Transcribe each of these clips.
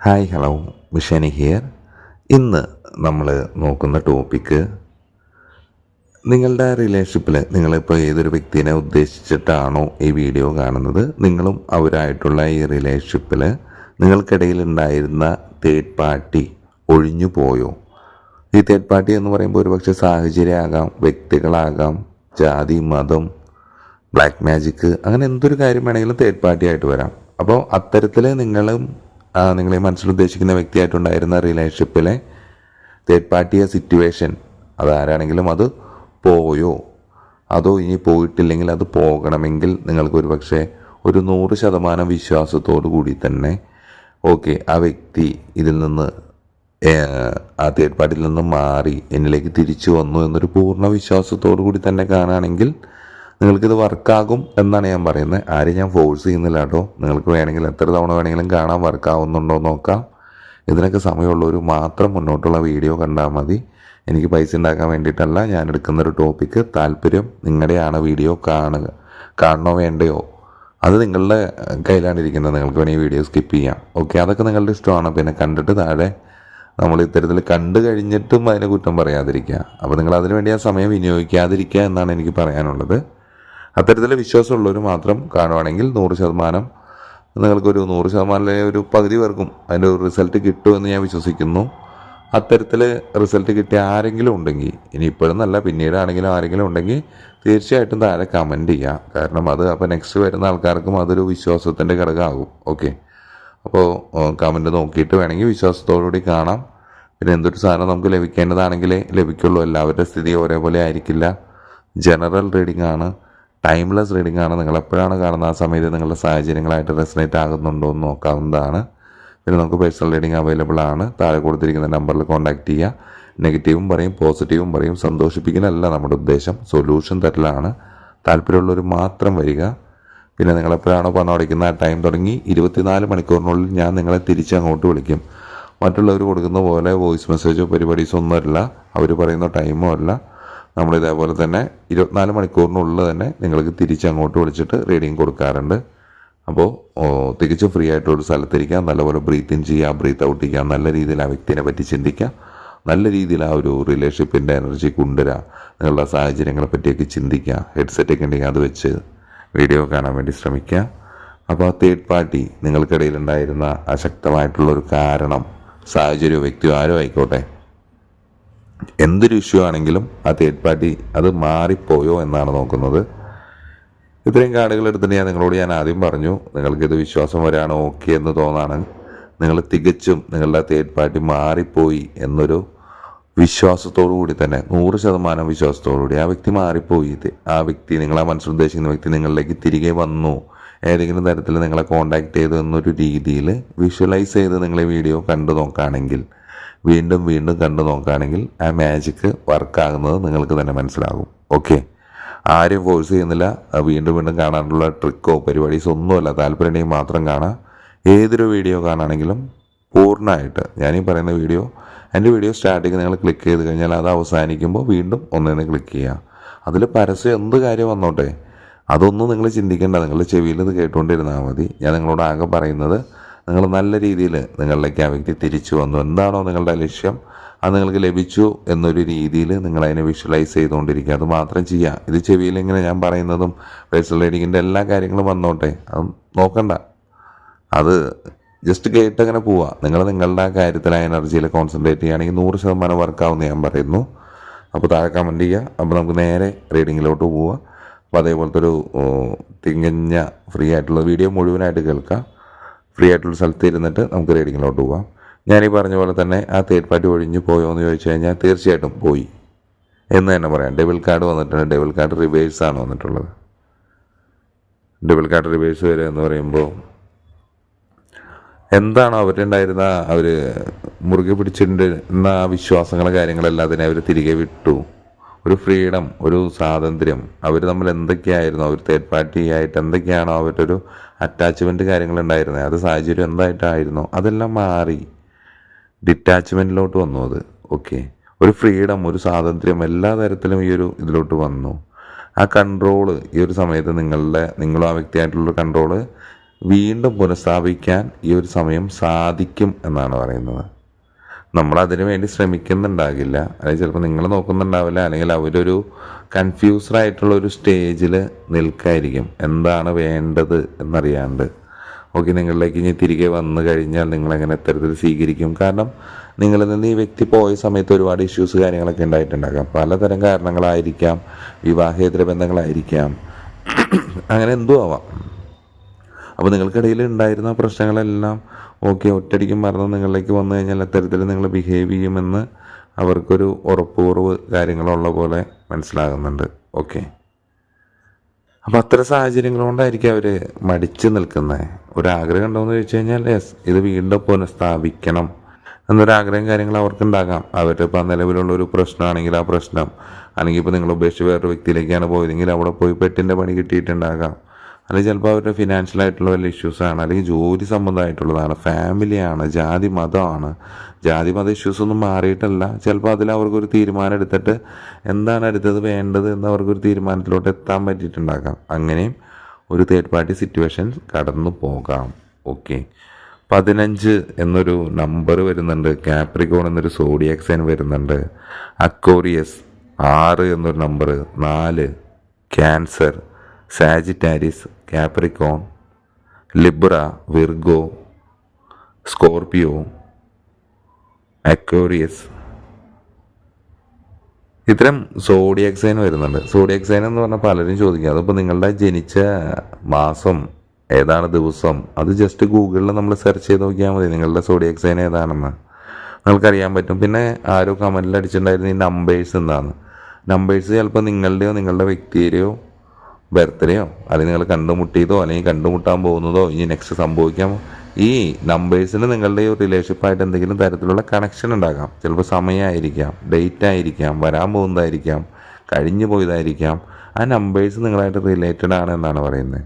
Hi hello മിഷനി here. ഇന്ന് നമ്മൾ നോക്കുന്ന ടോപ്പിക്ക്, നിങ്ങളുടെ റിലേഷൻഷിപ്പിൽ നിങ്ങളിപ്പോൾ ഏതൊരു വ്യക്തിനെ ഉദ്ദേശിച്ചിട്ടാണോ ഈ വീഡിയോ കാണുന്നത്, നിങ്ങളും അവരായിട്ടുള്ള ഈ റിലേഷൻഷിപ്പിൽ നിങ്ങൾക്കിടയിൽ ഉണ്ടായിരുന്ന തേർഡ് പാർട്ടി ഒഴിഞ്ഞു പോയോ? ഈ തേർഡ് പാർട്ടി എന്ന് പറയുമ്പോൾ ഒരുപക്ഷെ സാഹചര്യമാകാം, വ്യക്തികളാകാം, ജാതി, മതം, ബ്ലാക്ക് മാജിക്ക്, അങ്ങനെ എന്തൊരു കാര്യം വേണമെങ്കിലും തേർഡ് പാർട്ടി ആയിട്ട് വരാം. അപ്പോൾ അത്തരത്തിൽ നിങ്ങളെ മനസ്സിൽ ഉദ്ദേശിക്കുന്ന വ്യക്തിയായിട്ടുണ്ടായിരുന്ന റിലേഷൻഷിപ്പിലെ തേർഡ് പാർട്ടിയെ സിറ്റുവേഷൻ അതാരാണെങ്കിലും അത് പോയോ, അതോ ഇനി പോയിട്ടില്ലെങ്കിൽ അത് പോകണമെങ്കിൽ നിങ്ങൾക്ക് ഒരു പക്ഷേ ഒരു 100% വിശ്വാസത്തോടു കൂടി തന്നെ ഓക്കെ, ആ വ്യക്തി ഇതിൽ നിന്ന് ആ തേർഡ് പാർട്ടിയിൽ നിന്ന് മാറി എന്നിലേക്ക് തിരിച്ചു വന്നു എന്നൊരു പൂർണ്ണ വിശ്വാസത്തോടു കൂടി തന്നെ കാണുകയാണെങ്കിൽ നിങ്ങൾക്കിത് വർക്കാകും എന്നാണ് ഞാൻ പറയുന്നത്. ആരും ഞാൻ ഫോഴ്സ് ചെയ്യുന്നില്ല കേട്ടോ. നിങ്ങൾക്ക് വേണമെങ്കിൽ എത്ര തവണ വേണമെങ്കിലും കാണാൻ വർക്കാവുന്നുണ്ടോ നോക്കാം. ഇതിനൊക്കെ സമയമുള്ളവർ മാത്രം മുന്നോട്ടുള്ള വീഡിയോ കണ്ടാൽ മതി. എനിക്ക് പൈസ ഉണ്ടാക്കാൻ വേണ്ടിയിട്ടല്ല ഞാൻ എടുക്കുന്നൊരു ടോപ്പിക്ക്. താല്പര്യം നിങ്ങളുടെയാണ്. വീഡിയോ കാണണോ വേണ്ടയോ അത് നിങ്ങളുടെ കയ്യിലാണ് ഇരിക്കുന്നത്. നിങ്ങൾക്ക് വേണമെങ്കിൽ വീഡിയോ സ്കിപ്പ് ചെയ്യാം. ഓക്കെ, അതൊക്കെ നിങ്ങളുടെ ഇഷ്ടമാണ്. പിന്നെ കണ്ടിട്ട് താഴെ നമ്മൾ ഇത്തരത്തിൽ കണ്ടു കഴിഞ്ഞിട്ടും അതിനെ കുറ്റം പറയാതിരിക്കുക. അപ്പോൾ നിങ്ങൾ അതിനു വേണ്ടി ആ സമയം വിനിയോഗിക്കാതിരിക്കുക എന്നാണ് എനിക്ക് പറയാനുള്ളത്. അത്തരത്തിൽ വിശ്വാസമുള്ളവർ മാത്രം കാണുവാണെങ്കിൽ 100% നിങ്ങൾക്കൊരു 100% ഒരു പകുതി പേർക്കും അതിൻ്റെ ഒരു റിസൾട്ട് കിട്ടുമെന്ന് ഞാൻ വിശ്വസിക്കുന്നു. അത്തരത്തിൽ റിസൾട്ട് കിട്ടിയ ആരെങ്കിലും ഉണ്ടെങ്കിൽ, ഇനി ഇപ്പോഴെന്നല്ല പിന്നീടാണെങ്കിലും ആരെങ്കിലും ഉണ്ടെങ്കിൽ തീർച്ചയായിട്ടും താഴെ കമൻറ്റ് ചെയ്യുക. കാരണം അത് അപ്പോൾ നെക്സ്റ്റ് വരുന്ന ആൾക്കാർക്കും അതൊരു വിശ്വാസത്തിൻ്റെ ഘടകമാകും. ഓക്കെ, അപ്പോൾ കമൻറ്റ് നോക്കിയിട്ട് വേണമെങ്കിൽ വിശ്വാസത്തോടുകൂടി കാണാം. പിന്നെ എന്തൊരു സാധനം നമുക്ക് ലഭിക്കേണ്ടതാണെങ്കിലേ ലഭിക്കുള്ളൂ. എല്ലാവരുടെ സ്ഥിതി ഒരേപോലെ ആയിരിക്കില്ല. ജനറൽ റീഡിംഗ് ആണ്, ടൈംലെസ് റീഡിംഗ് ആണ്. നിങ്ങൾ എപ്പോഴാണ് കാണുന്ന ആ സമയത്ത് നിങ്ങളുടെ സാഹചര്യങ്ങളായിട്ട് റെസനേറ്റ് ആകുന്നുണ്ടോ എന്ന് നോക്കാവുന്നതാണ്. പിന്നെ നമുക്ക് പേഴ്സണൽ റീഡിംഗ് അവൈലബിൾ ആണ്. താഴെ കൊടുത്തിരിക്കുന്ന നമ്പറിൽ കോൺടാക്റ്റ് ചെയ്യുക. നെഗറ്റീവും പറയും, പോസിറ്റീവും പറയും. സന്തോഷിപ്പിക്കലല്ല നമ്മുടെ ഉദ്ദേശം, സൊല്യൂഷൻ തരലാണ്. താല്പര്യമുള്ളവർ മാത്രം വരിക. പിന്നെ നിങ്ങളെപ്പോഴാണോ പണമടയ്ക്കുന്ന ആ ടൈം തുടങ്ങി 24 മണിക്കൂറിനുള്ളിൽ ഞാൻ നിങ്ങളെ തിരിച്ചങ്ങോട്ട് വിളിക്കും. മറ്റുള്ളവർ കൊടുക്കുന്ന പോലെ വോയിസ് മെസ്സേജോ പരിപാടീസോ ഒന്നുമല്ല, അവർ പറയുന്ന ടൈമോ അല്ല. നമ്മളിതേപോലെ തന്നെ 24 മണിക്കൂറിനുള്ളിൽ തന്നെ നിങ്ങൾക്ക് തിരിച്ചങ്ങോട്ട് വിളിച്ചിട്ട് റീഡിങ് കൊടുക്കാറുണ്ട്. അപ്പോൾ തികച്ചും ഫ്രീ ആയിട്ടൊരു സ്ഥലത്തിരിക്കുക, നല്ലപോലെ ബ്രീത്ത് ഇൻ ചെയ്യുക, ബ്രീത്ത് ഔട്ട് ചെയ്യുക, നല്ല രീതിയിൽ ആ വ്യക്തിനെ പറ്റി ചിന്തിക്കുക, നല്ല രീതിയിൽ ആ ഒരു റിലേഷൻഷിപ്പിൻ്റെ എനർജി കൊണ്ടുവരിക, നിങ്ങളുടെ സാഹചര്യങ്ങളെ പറ്റിയൊക്കെ ചിന്തിക്കുക. ഹെഡ്സെറ്റൊക്കെ ഉണ്ടെങ്കിൽ അത് വെച്ച് വീഡിയോ കാണാൻ വേണ്ടി ശ്രമിക്കുക. അപ്പോൾ ആ തേർഡ് പാർട്ടി നിങ്ങൾക്കിടയിലുണ്ടായിരുന്ന അശക്തമായിട്ടുള്ളൊരു കാരണം, സാഹചര്യമോ വ്യക്തിയോ ആരോ ആയിക്കോട്ടെ, എന്തൊരു ഇഷ്യൂ ആണെങ്കിലും ആ തേർഡ് പാർട്ടി അത് മാറിപ്പോയോ എന്നാണ് നോക്കുന്നത്. ഇത്രയും കാർഡുകൾ എടുത്തിട്ട് ഞാൻ ആദ്യം പറഞ്ഞു, നിങ്ങൾക്കിത് വിശ്വാസം വരാണ്, ഓക്കെ എന്ന് തോന്നാണ്, നിങ്ങൾ തികച്ചും നിങ്ങളുടെ തേർഡ് പാർട്ടി മാറിപ്പോയി എന്നൊരു വിശ്വാസത്തോടു കൂടി തന്നെ 100% വിശ്വാസത്തോടു കൂടി ആ വ്യക്തി മാറിപ്പോയി, ആ വ്യക്തി നിങ്ങളെ മനസ്സിലുദ്ദേശിക്കുന്ന വ്യക്തി നിങ്ങളിലേക്ക് തിരികെ വന്നു, ഏതെങ്കിലും തരത്തിൽ നിങ്ങളെ കോണ്ടാക്ട് ചെയ്തു എന്നൊരു രീതിയിൽ വിഷ്വലൈസ് ചെയ്ത് നിങ്ങൾ ഈ വീഡിയോ കണ്ടു നോക്കുകയാണെങ്കിൽ, വീണ്ടും വീണ്ടും കണ്ടു നോക്കുകയാണെങ്കിൽ ആ മാജിക്ക് വർക്കാകുന്നത് നിങ്ങൾക്ക് തന്നെ മനസ്സിലാകും. ഓക്കെ, ആരും ഫോഴ്സ് ചെയ്യുന്നില്ല. വീണ്ടും വീണ്ടും കാണാനുള്ള ട്രിക്കോ പരിപാടീസോ ഒന്നുമല്ല. താല്പര്യമുണ്ടെങ്കിൽ മാത്രം കാണാം. ഏതൊരു വീഡിയോ കാണുകയാണെങ്കിലും പൂർണ്ണമായിട്ട് ഞാനീ പറയുന്ന വീഡിയോ, എൻ്റെ വീഡിയോ സ്റ്റാർട്ടിങ് നിങ്ങൾ ക്ലിക്ക് ചെയ്ത് കഴിഞ്ഞാൽ അത് അവസാനിക്കുമ്പോൾ വീണ്ടും ഒന്നിനെ ക്ലിക്ക് ചെയ്യുക. അതിൽ പരസ്യം എന്ത് കാര്യം വന്നോട്ടെ, അതൊന്നും നിങ്ങൾ ചിന്തിക്കേണ്ട. നിങ്ങളുടെ ചെവിയിൽ ഇത് കേട്ടുകൊണ്ടിരുന്നാൽ മതി. ഞാൻ നിങ്ങളോട് ആകെ പറയുന്നത്, നിങ്ങൾ നല്ല രീതിയിൽ നിങ്ങളിലേക്ക് ആ വ്യക്തി തിരിച്ചു വന്നു, എന്താണോ നിങ്ങളുടെ ലക്ഷ്യം അത് നിങ്ങൾക്ക് ലഭിച്ചു എന്നൊരു രീതിയിൽ നിങ്ങളതിനെ വിഷ്വലൈസ് ചെയ്തുകൊണ്ടിരിക്കുക. അത് മാത്രം ചെയ്യുക. ഇത് ചെവിയിൽ ഇങ്ങനെ ഞാൻ പറയുന്നതും പേഴ്സണൽ റീഡിങ്ങിൻ്റെ എല്ലാ കാര്യങ്ങളും വന്നോട്ടെ, അത് നോക്കണ്ട. അത് ജസ്റ്റ് കേട്ടങ്ങനെ പോവുക. നിങ്ങളുടെ ആ കാര്യത്തിൽ ആ എനർജിയിൽ കോൺസെൻട്രേറ്റ് ചെയ്യുകയാണെങ്കിൽ 100% വർക്കാവുമെന്ന് ഞാൻ പറയുന്നു. അപ്പോൾ താഴെ കമൻറ്റ് ചെയ്യുക. അപ്പോൾ നമുക്ക് നേരെ റീഡിങ്ങിലോട്ട് പോവുക. അപ്പോൾ അതേപോലത്തെ ഒരു തികഞ്ഞ ഫ്രീ ആയിട്ടുള്ള വീഡിയോ മുഴുവനായിട്ട് കേൾക്കുക. ഫ്രീ ആയിട്ടുള്ള സ്ഥലത്ത് ഇരുന്നിട്ട് നമുക്ക് റീഡിങ്ങിലോട്ട് പോകാം. ഞാനീ പറഞ്ഞ പോലെ തന്നെ ആ തേർഡ് പാർട്ടി ഒഴിഞ്ഞു പോയോ എന്ന് ചോദിച്ചു കഴിഞ്ഞാൽ തീർച്ചയായിട്ടും പോയി എന്ന് തന്നെ പറയാം. ഡബിൾ കാർഡ് വന്നിട്ടുണ്ട്. ഡബിൾ കാർഡ് റിവേഴ്സാണ് വന്നിട്ടുള്ളത്. ഡബിൾ കാർഡ് റിവേഴ്സ് വരിക എന്ന് പറയുമ്പോൾ എന്താണോ അവരുണ്ടായിരുന്ന അവർ മുറുകെ പിടിച്ചിട്ടുണ്ടായിരുന്ന ആ വിശ്വാസങ്ങൾ കാര്യങ്ങളെല്ലാം അതിനെ അവർ തിരികെ വിട്ടു. ഒരു ഫ്രീഡം, ഒരു സ്വാതന്ത്ര്യം, അവർ തമ്മിൽ എന്തൊക്കെയായിരുന്നു, അവർ തേർഡ് പാർട്ടി ആയിട്ട് എന്തൊക്കെയാണോ അവരുടെ ഒരു അറ്റാച്ച്മെൻറ്റ് കാര്യങ്ങളുണ്ടായിരുന്നത്, അത് സാഹചര്യം എന്തായിട്ടായിരുന്നോ അതെല്ലാം മാറി ഡിറ്റാച്ച്മെൻറ്റിലോട്ട് വന്നു. അത് ഓക്കെ, ഒരു ഫ്രീഡം, ഒരു സ്വാതന്ത്ര്യം എല്ലാ തരത്തിലും ഈ ഒരു ഇതിലോട്ട് വന്നു. ആ കൺട്രോള് ഈ ഒരു സമയത്ത് നിങ്ങളും ആ വ്യക്തിയായിട്ടുള്ളൊരു കൺട്രോള് വീണ്ടും പുനഃസ്ഥാപിക്കാൻ ഈ ഒരു സമയം സാധിക്കും എന്നാണ് പറയുന്നത്. നമ്മളതിനു വേണ്ടി ശ്രമിക്കുന്നുണ്ടാകില്ല, അല്ലെങ്കിൽ ചിലപ്പോൾ നിങ്ങൾ നോക്കുന്നുണ്ടാവില്ല, അല്ലെങ്കിൽ അവരൊരു കൺഫ്യൂസ്ഡ് ആയിട്ടുള്ള ഒരു സ്റ്റേജിൽ നിൽക്കായിരിക്കും, എന്താണ് വേണ്ടത് എന്നറിയാണ്ട്. ഓക്കെ, നിങ്ങളിലേക്ക് ഇനി തിരികെ വന്നു കഴിഞ്ഞാൽ നിങ്ങളെങ്ങനെ ഇത്തരത്തിൽ സ്വീകരിക്കും? കാരണം നിങ്ങളിൽ നിന്ന് ഈ വ്യക്തി പോയ സമയത്ത് ഒരുപാട് ഇഷ്യൂസ് കാര്യങ്ങളൊക്കെ ഉണ്ടായിട്ടുണ്ടാകാം. പലതരം കാരണങ്ങളായിരിക്കാം, വിവാഹേതര ബന്ധങ്ങളായിരിക്കാം, അങ്ങനെ എന്തോ ആവാം. അപ്പോൾ നിങ്ങൾക്കിടയിൽ ഉണ്ടായിരുന്ന പ്രശ്നങ്ങളെല്ലാം ഓക്കെ ഒറ്റയടിക്കും മറന്ന് നിങ്ങളിലേക്ക് വന്നു കഴിഞ്ഞാൽ അത്തരത്തിൽ നിങ്ങൾ ബിഹേവ് ചെയ്യുമെന്ന് അവർക്കൊരു ഉറപ്പുറവ് കാര്യങ്ങളുള്ള പോലെ മനസ്സിലാകുന്നുണ്ട്. ഓക്കെ, അപ്പോൾ അത്തരം സാഹചര്യങ്ങൾ കൊണ്ടായിരിക്കും അവർ മടിച്ച് നിൽക്കുന്നത്. ഒരാഗ്രഹം ഉണ്ടോയെന്ന് ചോദിച്ചു കഴിഞ്ഞാൽ യെസ്, ഇത് വീണ്ടും പുനഃസ്ഥാപിക്കണം എന്നൊരാഗ്രഹം കാര്യങ്ങൾ അവർക്കുണ്ടാകാം. അവരിപ്പോൾ നിലവിലുള്ള ഒരു പ്രശ്നമാണെങ്കിൽ ആ പ്രശ്നം, അല്ലെങ്കിൽ ഇപ്പോൾ നിങ്ങൾ ഉപേക്ഷിച്ച് വേറൊരു വ്യക്തിയിലേക്കാണ് പോയതെങ്കിൽ അവിടെ പോയി പെട്ടിൻ്റെ പണി കിട്ടിയിട്ടുണ്ടാകാം, അല്ലെങ്കിൽ ചിലപ്പോൾ അവരുടെ ഫിനാൻഷ്യലായിട്ടുള്ള വല്ല ഇഷ്യൂസാണ്, അല്ലെങ്കിൽ ജോലി സംബന്ധമായിട്ടുള്ളതാണ്, ഫാമിലിയാണ്, ജാതി മതമാണ്. ജാതി മത ഇഷ്യൂസൊന്നും മാറിയിട്ടല്ല, ചിലപ്പോൾ അതിൽ അവർക്കൊരു തീരുമാനം എടുത്തിട്ട് എന്താണ് അടുത്തത് വേണ്ടത് എന്ന് അവർക്കൊരു തീരുമാനത്തിലോട്ട് എത്താൻ പറ്റിയിട്ടുണ്ടാകാം. അങ്ങനെയും ഒരു തേർഡ് പാർട്ടി സിറ്റുവേഷൻ കടന്നു പോകാം. ഓക്കെ, 15 എന്നൊരു നമ്പർ വരുന്നുണ്ട്, കാപ്രിക്കോൺ എന്നൊരു സോഡിയാക് സൈൻ വരുന്നുണ്ട്, അക്വേറിയസ് 6 എന്നൊരു number, 4 cancer, സാജിറ്റാരിസ്, Capricorn, Libra, Virgo, Scorpio, Aquarius, ഇത്തരം സോഡിയാക് സൈൻ വരുന്നുണ്ട്. സോഡിയാക് സൈൻ എന്ന് പറഞ്ഞാൽ പലരും ചോദിക്കുക, അതിപ്പോൾ നിങ്ങളുടെ ജനിച്ച മാസം ഏതാണ്, ദിവസം, അത് ജസ്റ്റ് ഗൂഗിളിൽ നമ്മൾ സെർച്ച് ചെയ്ത് നോക്കിയാൽ മതി നിങ്ങളുടെ സോഡിയാക് സൈൻ ഏതാണെന്ന് നിങ്ങൾക്കറിയാൻ പറ്റും. പിന്നെ ആരോ കമൻറ്റിൽ അടിച്ചിട്ടുണ്ടായിരുന്നു ഈ നമ്പേഴ്സ് എന്താണ്. നമ്പേഴ്സ് ചിലപ്പോൾ നിങ്ങളുടെയോ നിങ്ങളുടെ വ്യക്തിയുടെയോ ബർത്ത്ഡേയോ അല്ലെങ്കിൽ നിങ്ങൾ കണ്ടുമുട്ടിയതോ അല്ലെങ്കിൽ കണ്ടുമുട്ടാൻ പോകുന്നതോ ഇനി നെക്സ്റ്റ് സംഭവിക്കാമോ, ഈ നമ്പേഴ്സിന് നിങ്ങളുടെ റിലേഷൻഷിപ്പായിട്ട് എന്തെങ്കിലും തരത്തിലുള്ള കണക്ഷൻ ഉണ്ടാകാം. ചിലപ്പോൾ സമയമായിരിക്കാം, ഡേറ്റ് ആയിരിക്കാം, വരാൻ പോകുന്നതായിരിക്കാം, കഴിഞ്ഞു പോയതായിരിക്കാം. ആ നമ്പേഴ്സ് നിങ്ങളായിട്ട് റിലേറ്റഡ് ആണ് എന്നാണ് പറയുന്നത്.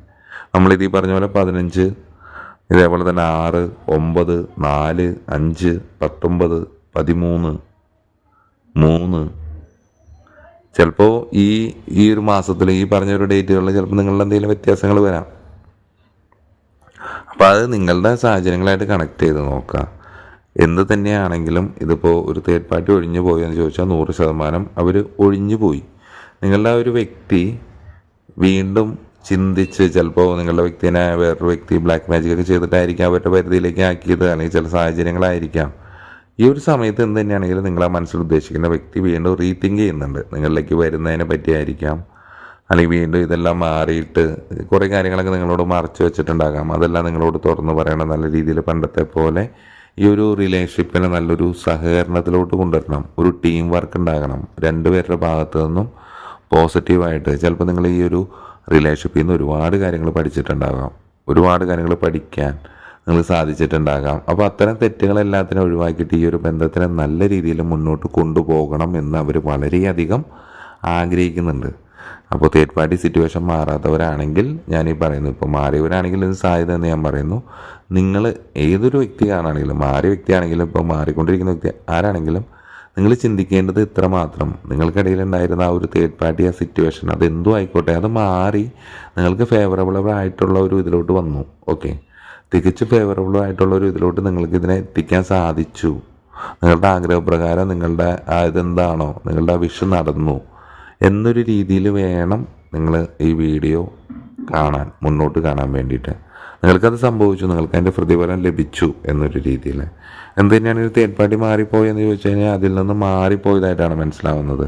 നമ്മളിത് ഈ പറഞ്ഞ പോലെ 15, ഇതേപോലെ തന്നെ 6, 9, 4, 5, 19, 13, 3, ചിലപ്പോൾ ഈ ഒരു മാസത്തിൽ ഈ പറഞ്ഞൊരു ഡേറ്റുകളിൽ ചിലപ്പോൾ നിങ്ങളുടെ എന്തെങ്കിലും വ്യത്യാസങ്ങൾ വരാം. അപ്പോൾ അത് നിങ്ങളുടെ സാഹചര്യങ്ങളായിട്ട് കണക്ട് ചെയ്ത് നോക്കുക. എന്ത് തന്നെയാണെങ്കിലും ഇതിപ്പോൾ ഒരു തേർഡ് പാർട്ടി ഒഴിഞ്ഞു പോയി എന്ന് ചോദിച്ചാൽ 100% അവർ ഒഴിഞ്ഞു പോയി. നിങ്ങളുടെ ആ ഒരു വ്യക്തി വീണ്ടും ചിന്തിച്ച് ചിലപ്പോൾ നിങ്ങളുടെ വ്യക്തിനെ വേറൊരു വ്യക്തി ബ്ലാക്ക് മാജിക് ഒക്കെ ചെയ്തിട്ടായിരിക്കാം അവരുടെ പരിധിയിലേക്ക് ആക്കിയത്, അല്ലെങ്കിൽ ചില സാഹചര്യങ്ങളായിരിക്കാം. ഈ ഒരു സമയത്ത് എന്ത് തന്നെയാണെങ്കിലും നിങ്ങൾ ആ മനസ്സിൽ ഉദ്ദേശിക്കുന്ന വ്യക്തി വീണ്ടും റീതിങ്ക് ചെയ്യുന്നുണ്ട്, നിങ്ങളിലേക്ക് വരുന്നതിനെ പറ്റിയായിരിക്കാം, അല്ലെങ്കിൽ വീണ്ടും ഇതെല്ലാം മാറിയിട്ട് കുറേ കാര്യങ്ങളൊക്കെ നിങ്ങളോട് മറച്ചു വെച്ചിട്ടുണ്ടാകാം. അതെല്ലാം നിങ്ങളോട് തുറന്ന് പറയണം. നല്ല രീതിയിൽ പണ്ടത്തെ പോലെ ഈ ഒരു റിലേഷൻഷിപ്പിനെ നല്ലൊരു സഹകരണത്തിലോട്ട് കൊണ്ടുവരണം. ഒരു ടീം വർക്ക് ഉണ്ടാകണം രണ്ടുപേരുടെ ഭാഗത്തു നിന്നും പോസിറ്റീവായിട്ട്. ചിലപ്പോൾ നിങ്ങൾ ഈ ഒരു റിലേഷൻഷിപ്പിൽ നിന്ന് ഒരുപാട് കാര്യങ്ങൾ പഠിച്ചിട്ടുണ്ടാകാം, ഒരുപാട് കാര്യങ്ങൾ പഠിക്കാൻ നിങ്ങൾ സാധിച്ചിട്ടുണ്ടാകാം. അപ്പോൾ അത്തരം തെറ്റുകളെല്ലാത്തിനും ഒഴിവാക്കിയിട്ട് ഈ ഒരു ബന്ധത്തിനെ നല്ല രീതിയിൽ മുന്നോട്ട് കൊണ്ടുപോകണം എന്ന് അവർ വളരെയധികം ആഗ്രഹിക്കുന്നുണ്ട്. അപ്പോൾ തേർഡ് പാർട്ടി സിറ്റുവേഷൻ മാറാത്തവരാണെങ്കിൽ ഞാനീ പറയുന്നു, ഇപ്പോൾ മാറിയവരാണെങ്കിൽ ഇത് സാധ്യത എന്ന് ഞാൻ പറയുന്നു. നിങ്ങൾ ഏതൊരു വ്യക്തിയാണെങ്കിലും, മാറിയ വ്യക്തിയാണെങ്കിലും ഇപ്പോൾ മാറിക്കൊണ്ടിരിക്കുന്ന വ്യക്തി ആരാണെങ്കിലും നിങ്ങൾ ചിന്തിക്കേണ്ടത് ഇത്ര മാത്രം: നിങ്ങൾക്കിടയിലുണ്ടായിരുന്ന ആ ഒരു തേർഡ് പാർട്ടി ആ സിറ്റുവേഷൻ അതെന്തോ ആയിക്കോട്ടെ, അത് മാറി നിങ്ങൾക്ക് ഫേവറബിൾ ആയിട്ടുള്ള ഒരു ഇതിലോട്ട് വന്നു. ഓക്കെ, തികച്ചും ഫേവറബിൾ ആയിട്ടുള്ള ഒരു ഇതിലോട്ട് നിങ്ങൾക്ക് ഇതിനെ എത്തിക്കാൻ സാധിച്ചു. നിങ്ങളുടെ ആഗ്രഹപ്രകാരം നിങ്ങളുടെ ഇതെന്താണോ നിങ്ങളുടെ ആ വിഷ് നടന്നു എന്നൊരു രീതിയിൽ വേണം നിങ്ങൾ ഈ വീഡിയോ കാണാൻ, മുന്നോട്ട് കാണാൻ വേണ്ടിയിട്ട്. നിങ്ങൾക്കത് സംഭവിച്ചു, നിങ്ങൾക്ക് അതിൻ്റെ പ്രതിഫലം ലഭിച്ചു എന്നൊരു രീതിയിൽ. എന്ത് തന്നെയാണ് ഒരു തേർഡ് പാർട്ടി മാറിപ്പോയെന്ന് ചോദിച്ചു കഴിഞ്ഞാൽ അതിൽ നിന്ന് മാറിപ്പോയതായിട്ടാണ് മനസ്സിലാവുന്നത്.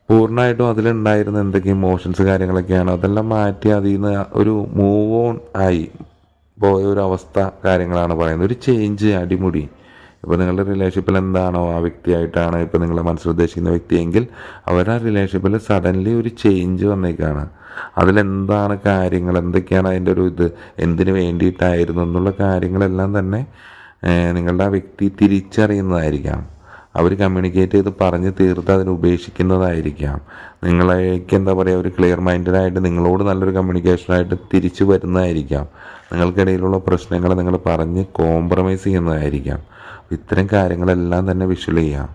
പൂർണ്ണമായിട്ടും അതിലുണ്ടായിരുന്ന എന്തൊക്കെ ഇമോഷൻസ് കാര്യങ്ങളൊക്കെയാണ് അതെല്ലാം മാറ്റി അതിൽ നിന്ന് ഒരു മൂവ് ഓൺ ആയി പോയ ഒരു അവസ്ഥ കാര്യങ്ങളാണ് പറയുന്നത്. ഒരു ചേഞ്ച് അടിമുടി. ഇപ്പോൾ നിങ്ങളുടെ റിലേഷൻഷിപ്പിൽ എന്താണോ ആ വ്യക്തിയായിട്ടാണ് ഇപ്പോൾ നിങ്ങളെ മനസ്സിൽ ഉദ്ദേശിക്കുന്ന വ്യക്തിയെങ്കിൽ അവരുടെ റിലേഷൻഷിപ്പിൽ സഡൻലി ഒരു ചേഞ്ച് വന്നേക്കാണ്. അതിലെന്താണ് കാര്യങ്ങൾ, എന്തൊക്കെയാണ് അതിൻ്റെ ഒരു ഇത്, എന്തിനു വേണ്ടിയിട്ടായിരുന്നു എന്നുള്ള കാര്യങ്ങളെല്ലാം തന്നെ നിങ്ങളുടെ ആ വ്യക്തി തിരിച്ചറിയുന്നതായിരിക്കാം. അവർ കമ്മ്യൂണിക്കേറ്റ് ചെയ്ത് പറഞ്ഞ് തീർത്ത് അതിനെ ഉപേക്ഷിക്കുന്നതായിരിക്കാം. നിങ്ങളേക്ക് എന്താ പറയുക, ഒരു ക്ലിയർ മൈൻഡഡായിട്ട് നിങ്ങളോട് നല്ലൊരു കമ്മ്യൂണിക്കേഷനായിട്ട് തിരിച്ചു വരുന്നതായിരിക്കാം. നിങ്ങൾക്കിടയിലുള്ള പ്രശ്നങ്ങൾ നിങ്ങൾ പറഞ്ഞ് കോംപ്രമൈസ് ചെയ്യുന്നതായിരിക്കാം. ഇത്തരം കാര്യങ്ങളെല്ലാം തന്നെ വിഷ്വൽ ചെയ്യാം.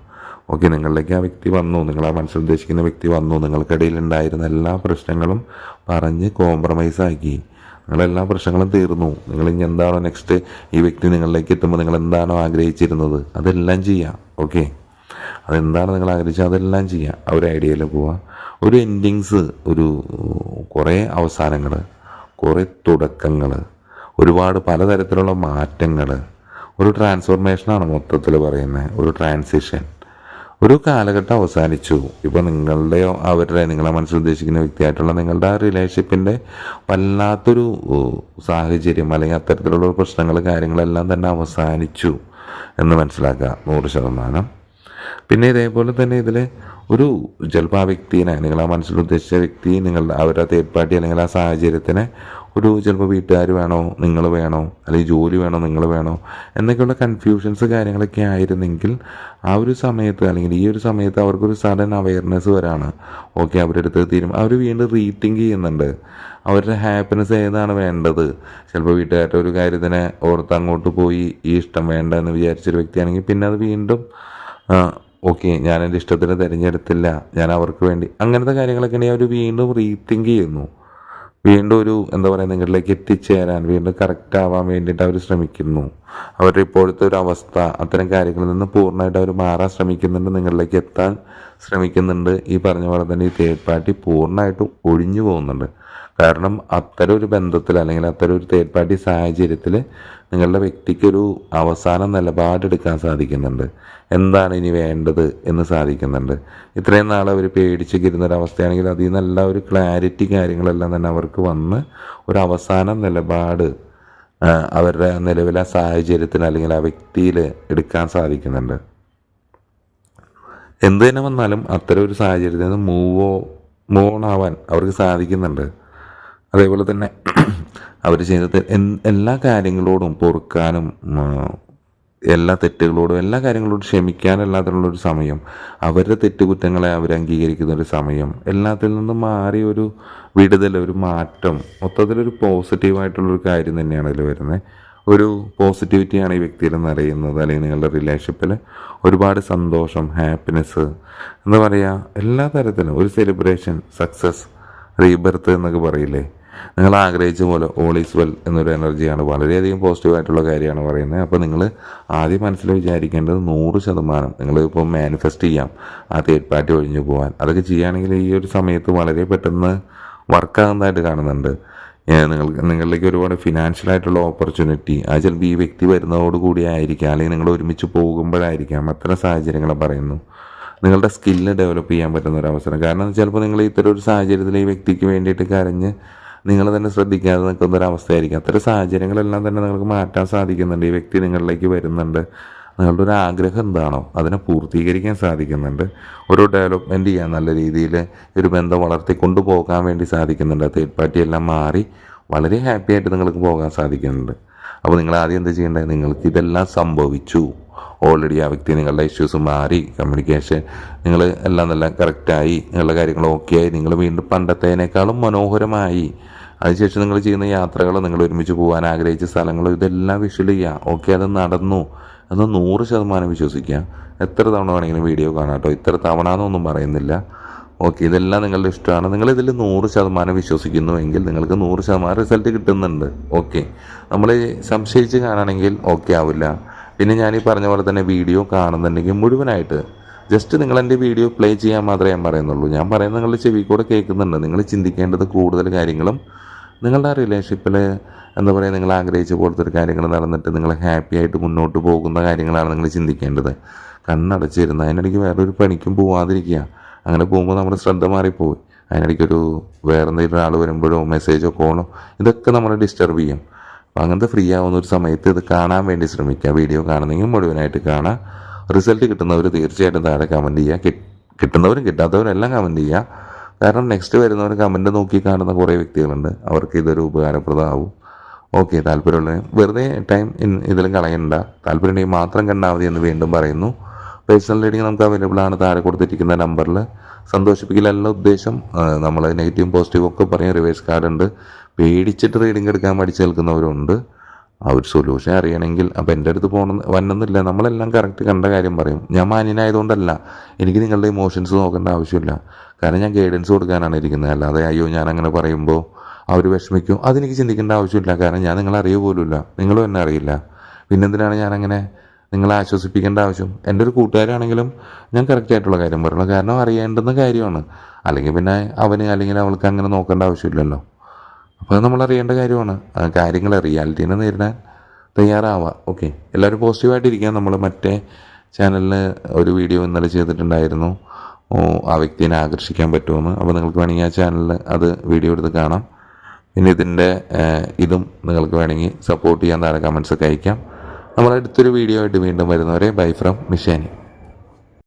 ഓക്കെ, നിങ്ങളിലേക്ക് ആ വ്യക്തി വന്നു, നിങ്ങൾ ആ മനസ്സിൽ ഉദ്ദേശിക്കുന്ന വ്യക്തി വന്നു, നിങ്ങൾക്കിടയിൽ ഉണ്ടായിരുന്ന എല്ലാ പ്രശ്നങ്ങളും പറഞ്ഞ് കോംപ്രമൈസ് ആക്കി നിങ്ങളെല്ലാ പ്രശ്നങ്ങളും തീർന്നു. നിങ്ങൾ ഇനി എന്താണോ നെക്സ്റ്റ് ഈ വ്യക്തി നിങ്ങളിലേക്ക് എത്തുമ്പോൾ നിങ്ങൾ എന്താണോ ആഗ്രഹിച്ചിരുന്നത് അതെല്ലാം ചെയ്യാം. ഓക്കെ, അതെന്താണ് നിങ്ങൾ ആഗ്രഹിച്ചത് അതെല്ലാം ചെയ്യാം. ആ ഒരു ഐഡിയയിൽ പോവുക. ഒരു എൻഡിങ്സ്, ഒരു കുറേ അവസാനങ്ങൾ, കുറേ തുടക്കങ്ങൾ, ഒരുപാട് പലതരത്തിലുള്ള മാറ്റങ്ങൾ, ഒരു ട്രാൻസ്ഫോർമേഷനാണ് മൊത്തത്തിൽ പറയുന്നത്. ഒരു ട്രാൻസിഷൻ, ഒരു കാലഘട്ടം അവസാനിച്ചു. ഇപ്പോൾ നിങ്ങളുടെയോ അവരുടെ, നിങ്ങളെ മനസ്സിൽ ഉദ്ദേശിക്കുന്ന വ്യക്തിയായിട്ടുള്ള നിങ്ങളുടെ ആ റിലേഷൻഷിപ്പിൻ്റെ വല്ലാത്തൊരു സാഹചര്യം അല്ലെങ്കിൽ അത്തരത്തിലുള്ള പ്രശ്നങ്ങൾ കാര്യങ്ങളെല്ലാം തന്നെ അവസാനിച്ചു എന്ന് മനസ്സിലാക്കുക 100%. പിന്നെ ഇതേപോലെ തന്നെ ഇതിൽ ഒരു ചിലപ്പോൾ ആ വ്യക്തിനെ, നിങ്ങൾ ആ മനസ്സിൽ ഉദ്ദേശിച്ച വ്യക്തി, നിങ്ങളുടെ അവരുടെ തേർഡ് പാർട്ടി അല്ലെങ്കിൽ ആ സാഹചര്യത്തിനെ ഒരു ചിലപ്പോൾ വീട്ടുകാർ വേണോ നിങ്ങൾ വേണോ, അല്ലെങ്കിൽ ജോലി വേണോ നിങ്ങൾ വേണോ എന്നൊക്കെയുള്ള കൺഫ്യൂഷൻസ് കാര്യങ്ങളൊക്കെ ആയിരുന്നെങ്കിൽ ആ ഒരു സമയത്ത് അല്ലെങ്കിൽ ഈ ഒരു സമയത്ത് അവർക്കൊരു സഡൻ അവയർനെസ് വരാണ്. ഓക്കെ, അവരുടെ അടുത്ത് അവർ വീണ്ടും റീതിങ്ക് ചെയ്യുന്നുണ്ട്. അവരുടെ ഹാപ്പിനെസ് ഏതാണ് വേണ്ടത്. ചിലപ്പോൾ വീട്ടുകാരുടെ ഒരു കാര്യത്തിനെ ഓർത്ത് അങ്ങോട്ട് പോയി ഈ ഇഷ്ടം വേണ്ട എന്ന് വിചാരിച്ചൊരു വ്യക്തിയാണെങ്കിൽ പിന്നെ അത് വീണ്ടും ഓക്കെ, ഞാൻ എൻ്റെ ഇഷ്ടത്തിന് തിരഞ്ഞെടുത്തില്ല, ഞാൻ അവർക്ക് വേണ്ടി, അങ്ങനത്തെ കാര്യങ്ങളൊക്കെ ഉണ്ടെങ്കിൽ അവർ വീണ്ടും റീതിങ്ക് ചെയ്യുന്നു. വീണ്ടും ഒരു എന്താ പറയുക, നിങ്ങളിലേക്ക് എത്തിച്ചേരാൻ, വീണ്ടും കറക്റ്റ് ആവാൻ വേണ്ടിയിട്ട് അവർ ശ്രമിക്കുന്നു. അവരുടെ ഇപ്പോഴത്തെ ഒരു അവസ്ഥ, അത്തരം കാര്യങ്ങളിൽ നിന്ന് പൂർണ്ണമായിട്ട് അവർ മാറാൻ ശ്രമിക്കുന്നുണ്ട്, നിങ്ങളിലേക്ക് എത്താൻ ശ്രമിക്കുന്നുണ്ട്. ഈ പറഞ്ഞ പോലെ തന്നെ ഈ തേർഡ് പാർട്ടി പൂർണ്ണമായിട്ടും ഒഴിഞ്ഞു പോകുന്നുണ്ട്. കാരണം അത്തരം ഒരു ബന്ധത്തിൽ അല്ലെങ്കിൽ അത്തരം ഒരു തേർഡ് പാർട്ടി സാഹചര്യത്തിൽ നിങ്ങളുടെ വ്യക്തിക്കൊരു അവസാന നിലപാടെടുക്കാൻ സാധിക്കുന്നുണ്ട്. എന്താണ് ഇനി വേണ്ടത് എന്ന് സാധിക്കുന്നുണ്ട്. ഇത്രയും നാൾ അവർ പേടിച്ചിരുന്നൊരവസ്ഥയാണെങ്കിൽ അതിൽ നിന്നെല്ലാം ഒരു ക്ലാരിറ്റി കാര്യങ്ങളെല്ലാം തന്നെ അവർക്ക് വന്ന് ഒരു അവസാന നിലപാട് അവരുടെ നിലവിലെ സാഹചര്യത്തിന് അല്ലെങ്കിൽ ആ വ്യക്തിയിൽ എടുക്കാൻ സാധിക്കുന്നുണ്ട്. എന്ത് തന്നെ വന്നാലും അത്തരം ഒരു സാഹചര്യത്തിൽ നിന്ന് മൂവ് ഓൺ ആവാൻ അവർക്ക് സാധിക്കുന്നുണ്ട്. അതേപോലെ തന്നെ അവർ ചെയ്തത് എല്ലാ കാര്യങ്ങളോടും പൊറുക്കാനും എല്ലാ തെറ്റുകളോടും എല്ലാ കാര്യങ്ങളോടും ക്ഷമിക്കാനല്ലാതുള്ളൊരു സമയം, അവരുടെ തെറ്റുകുറ്റങ്ങളെ അവർ അംഗീകരിക്കുന്നൊരു സമയം, എല്ലാത്തിൽ നിന്നും മാറി ഒരു വിടുതൽ, ഒരു മാറ്റം, മൊത്തത്തിലൊരു പോസിറ്റീവായിട്ടുള്ളൊരു കാര്യം തന്നെയാണ് ഇതിൽ വരുന്നത്. ഒരു പോസിറ്റിവിറ്റിയാണ് ഈ വ്യക്തിയിൽ നിറയുന്നത്. അല്ലെങ്കിൽ നിങ്ങളുടെ റിലേഷൻഷിപ്പിൽ ഒരുപാട് സന്തോഷം, ഹാപ്പിനെസ്, എന്താ പറയുക, എല്ലാ തരത്തിലും ഒരു സെലിബ്രേഷൻ, സക്സസ്, റീബർത്ത് എന്നൊക്കെ പറയില്ലേ, നിങ്ങൾ ആഗ്രഹിച്ച പോലെ ഓൾ ഈസ് വെൽ എന്നൊരു എനർജിയാണ്. വളരെയധികം പോസിറ്റീവായിട്ടുള്ള കാര്യമാണ് പറയുന്നത്. അപ്പോൾ നിങ്ങൾ ആദ്യം മനസ്സിൽ വിചാരിക്കേണ്ടത് 100% നിങ്ങൾ ഇപ്പോൾ മാനിഫെസ്റ്റ് ചെയ്യാം ആ തേർഡ് പാർട്ടി ഒഴിഞ്ഞു പോകാൻ. അതൊക്കെ ചെയ്യുകയാണെങ്കിൽ ഈ ഒരു സമയത്ത് വളരെ പെട്ടെന്ന് വർക്കാകുന്നതായിട്ട് കാണുന്നുണ്ട്. നിങ്ങളിലേക്ക് ഒരുപാട് ഫിനാൻഷ്യലായിട്ടുള്ള ഓപ്പർച്യൂണിറ്റി അത് ചിലപ്പോൾ ഈ വ്യക്തി വരുന്നതോടുകൂടി ആയിരിക്കാം, അല്ലെങ്കിൽ നിങ്ങൾ ഒരുമിച്ച് പോകുമ്പോഴായിരിക്കാം. അത്തരം സാഹചര്യങ്ങളെ പറയുന്നു. നിങ്ങളുടെ സ്കില്ല് ഡെവലപ്പ് ചെയ്യാൻ പറ്റുന്ന ഒരു അവസരം. കാരണം ചിലപ്പോൾ നിങ്ങൾ ഇത്തരം ഒരു സാഹചര്യത്തിൽ ഈ വ്യക്തിക്ക് വേണ്ടിയിട്ട് കരഞ്ഞ് നിങ്ങൾ തന്നെ ശ്രദ്ധിക്കാതെ നിൽക്കുന്ന ഒരു അവസ്ഥയായിരിക്കും. അത്തരം സാഹചര്യങ്ങളെല്ലാം തന്നെ നിങ്ങൾക്ക് മാറ്റാൻ സാധിക്കുന്നുണ്ട്. ഈ വ്യക്തി നിങ്ങളിലേക്ക് വരുന്നുണ്ട്. നിങ്ങളുടെ ഒരു ആഗ്രഹം എന്താണോ അതിനെ പൂർത്തീകരിക്കാൻ സാധിക്കുന്നുണ്ട്. ഒരു ഡെവലപ്മെൻറ്റ് ചെയ്യാൻ, നല്ല രീതിയിൽ ഒരു ബന്ധം വളർത്തിക്കൊണ്ടു പോകാൻ വേണ്ടി സാധിക്കുന്നുണ്ട്. തേർഡ് പാർട്ടി എല്ലാം മാറി വളരെ ഹാപ്പി ആയിട്ട് നിങ്ങൾക്ക് പോകാൻ സാധിക്കുന്നുണ്ട്. അപ്പോൾ നിങ്ങൾ ആദ്യം എന്ത് ചെയ്യേണ്ടത്, നിങ്ങൾക്ക് ഇതെല്ലാം സംഭവിച്ചു ഓൾറെഡി. ആ വ്യക്തി നിങ്ങളുടെ ഇഷ്യൂസ് മാറി, കമ്മ്യൂണിക്കേഷൻ നിങ്ങൾ എല്ലാം നല്ല കറക്റ്റായി, നിങ്ങളുടെ കാര്യങ്ങൾ ഓക്കെ ആയി, നിങ്ങൾ വീണ്ടും പണ്ടത്തേനേക്കാളും മനോഹരമായി. അതിനുശേഷം നിങ്ങൾ ചെയ്യുന്ന യാത്രകൾ, നിങ്ങൾ ഒരുമിച്ച് പോകാൻ ആഗ്രഹിച്ച സ്ഥലങ്ങൾ, ഇതെല്ലാം വിഷ്വൽ ചെയ്യുക. ഓക്കെ, അത് നടന്നു എന്ന് 100% വിശ്വസിക്കുക. എത്ര തവണ വേണമെങ്കിലും വീഡിയോ കാണാം കേട്ടോ, ഇത്ര തവണ എന്നൊന്നും പറയുന്നില്ല. ഓക്കെ, ഇതെല്ലാം നിങ്ങളുടെ ഇഷ്ടമാണ്. നിങ്ങളിതിൽ 100% വിശ്വസിക്കുന്നുവെങ്കിൽ നിങ്ങൾക്ക് 100% റിസൾട്ട് കിട്ടുന്നുണ്ട്. ഓക്കെ, നമ്മൾ സംശയിച്ച് കാണുകയാണെങ്കിൽ ഓക്കെ ആവില്ല. പിന്നെ ഞാൻ ഈ പറഞ്ഞ പോലെ തന്നെ വീഡിയോ കാണുന്നുണ്ടെങ്കിൽ മുഴുവനായിട്ട് ജസ്റ്റ് നിങ്ങൾ എൻ്റെ വീഡിയോ പ്ലേ ചെയ്യാൻ മാത്രമേ ഞാൻ പറയുന്നുള്ളൂ. ഞാൻ പറയുന്നത് നിങ്ങളുടെ ചെവി കൂടെ കേൾക്കുന്നുണ്ട്. നിങ്ങൾ ചിന്തിക്കേണ്ടത് കൂടുതൽ കാര്യങ്ങളും നിങ്ങളുടെ റിലേഷൻഷിപ്പിൽ എന്താ പറയുക, നിങ്ങൾ ആഗ്രഹിച്ച പോലത്തെ ഒരു കാര്യങ്ങൾ നടന്നിട്ട് നിങ്ങൾ ഹാപ്പി ആയിട്ട് മുന്നോട്ട് പോകുന്ന കാര്യങ്ങളാണ് നിങ്ങൾ ചിന്തിക്കേണ്ടത്. കണ്ണടച്ചിരുന്ന് അതിനിടയ്ക്ക് വേറൊരു പണിക്കും പോവാതിരിക്കുക. അങ്ങനെ പോകുമ്പോൾ നമ്മുടെ ശ്രദ്ധ മാറിപ്പോയി. അതിനിടയ്ക്കൊരു വേറെ എന്തെങ്കിലും ആൾ വരുമ്പോഴോ മെസ്സേജോ കോളോ ഇതൊക്കെ നമ്മളെ ഡിസ്റ്റർബ് ചെയ്യും. അപ്പോൾ അങ്ങനത്തെ ഫ്രീ ആവുന്ന ഒരു സമയത്ത് ഇത് കാണാൻ വേണ്ടി ശ്രമിക്കുക. വീഡിയോ കാണുന്നെങ്കിൽ മുഴുവനായിട്ട് കാണാം. റിസൾട്ട് കിട്ടുന്നവർ തീർച്ചയായിട്ടും താഴെ കമൻറ്റ് ചെയ്യുക. കിട്ടുന്നവരും കിട്ടാത്തവരും എല്ലാം കമൻറ്റ് ചെയ്യുക. കാരണം നെക്സ്റ്റ് വരുന്നവർ കമൻറ്റ് നോക്കി കാണുന്ന കുറേ വ്യക്തികളുണ്ട്. അവർക്ക് ഇതൊരു ഉപകാരപ്രദമാവും. ഓക്കെ, താല്പര്യമുള്ള വെറുതെ ടൈം ഇതിലും കളയണ്ട. താല്പര്യമുണ്ടെങ്കിൽ മാത്രം കണ്ടാൽ മതി എന്ന് വീണ്ടും പറയുന്നു. പേഴ്സണൽ റീഡിങ് നമുക്ക് അവൈലബിൾ ആണ് താഴെ കൊടുത്തിരിക്കുന്ന നമ്പറിൽ. സന്തോഷിപ്പിക്കലല്ല ഉദ്ദേശം. നമ്മൾ നെഗറ്റീവും പോസിറ്റീവും ഒക്കെ പറയും. റിവേഴ്സ് കാർഡ് ഉണ്ട്. പേടിച്ചിട്ട് റീഡിങ് എടുക്കാൻ പഠിച്ചു നിൽക്കുന്നവരുണ്ട്. ആ ഒരു സൊല്യൂഷൻ അറിയണമെങ്കിൽ അപ്പോൾ എൻ്റെ അടുത്ത് വന്നെന്നില്ല. നമ്മളെല്ലാം കറക്റ്റ് കണ്ട കാര്യം പറയും. ഞാൻ മാന്യനായതുകൊണ്ടല്ല, എനിക്ക് നിങ്ങളുടെ ഇമോഷൻസ് നോക്കേണ്ട ആവശ്യമില്ല. കാരണം ഞാൻ ഗൈഡൻസ് കൊടുക്കാനാണ് ഇരിക്കുന്നത്. അല്ലാതെ അയ്യോ ഞാൻ അങ്ങനെ പറയുമ്പോൾ അവർ വിഷമിക്കും, അതെനിക്ക് ചിന്തിക്കേണ്ട ആവശ്യമില്ല. കാരണം ഞാൻ നിങ്ങളെ അറിയുക പോലുമില്ല, നിങ്ങളും എന്നെ അറിയില്ല. പിന്നെന്തിനാണ് ഞാനങ്ങനെ നിങ്ങളെ ആശ്വസിപ്പിക്കേണ്ട ആവശ്യം? എൻ്റെ ഒരു കൂട്ടുകാരാണെങ്കിലും ഞാൻ കറക്റ്റായിട്ടുള്ള കാര്യം പറയണം, കാരണം അറിയേണ്ടുന്ന കാര്യമാണ്. അല്ലെങ്കിൽ പിന്നെ അവന് അല്ലെങ്കിൽ അവൾക്ക് അങ്ങനെ നോക്കേണ്ട ആവശ്യമില്ലല്ലോ. അപ്പോൾ അത് നമ്മൾ അറിയേണ്ട കാര്യമാണ്. കാര്യങ്ങൾ റിയാലിറ്റീനെ നേരിടാൻ തയ്യാറാവുക. ഓക്കെ, എല്ലാവരും പോസിറ്റീവായിട്ടിരിക്കുക. നമ്മൾ മറ്റേ ചാനലിൽ ഒരു വീഡിയോ ഇന്നലെ ചെയ്തിട്ടുണ്ടായിരുന്നു, ആ വ്യക്തിനെ ആകർഷിക്കാൻ പറ്റുമെന്ന്. അപ്പോൾ നിങ്ങൾക്ക് വേണമെങ്കിൽ ആ ചാനലിൽ അത് വീഡിയോ എടുത്ത് കാണാം. പിന്നെ ഇതും നിങ്ങൾക്ക് വേണമെങ്കിൽ സപ്പോർട്ട് ചെയ്യാൻ താഴെ കമൻസൊക്കെ അയക്കാം. നമ്മളടുത്തൊരു വീഡിയോ ആയിട്ട് വീണ്ടും വരുന്നവരെ ബൈ ഫ്രം മിഷാനി.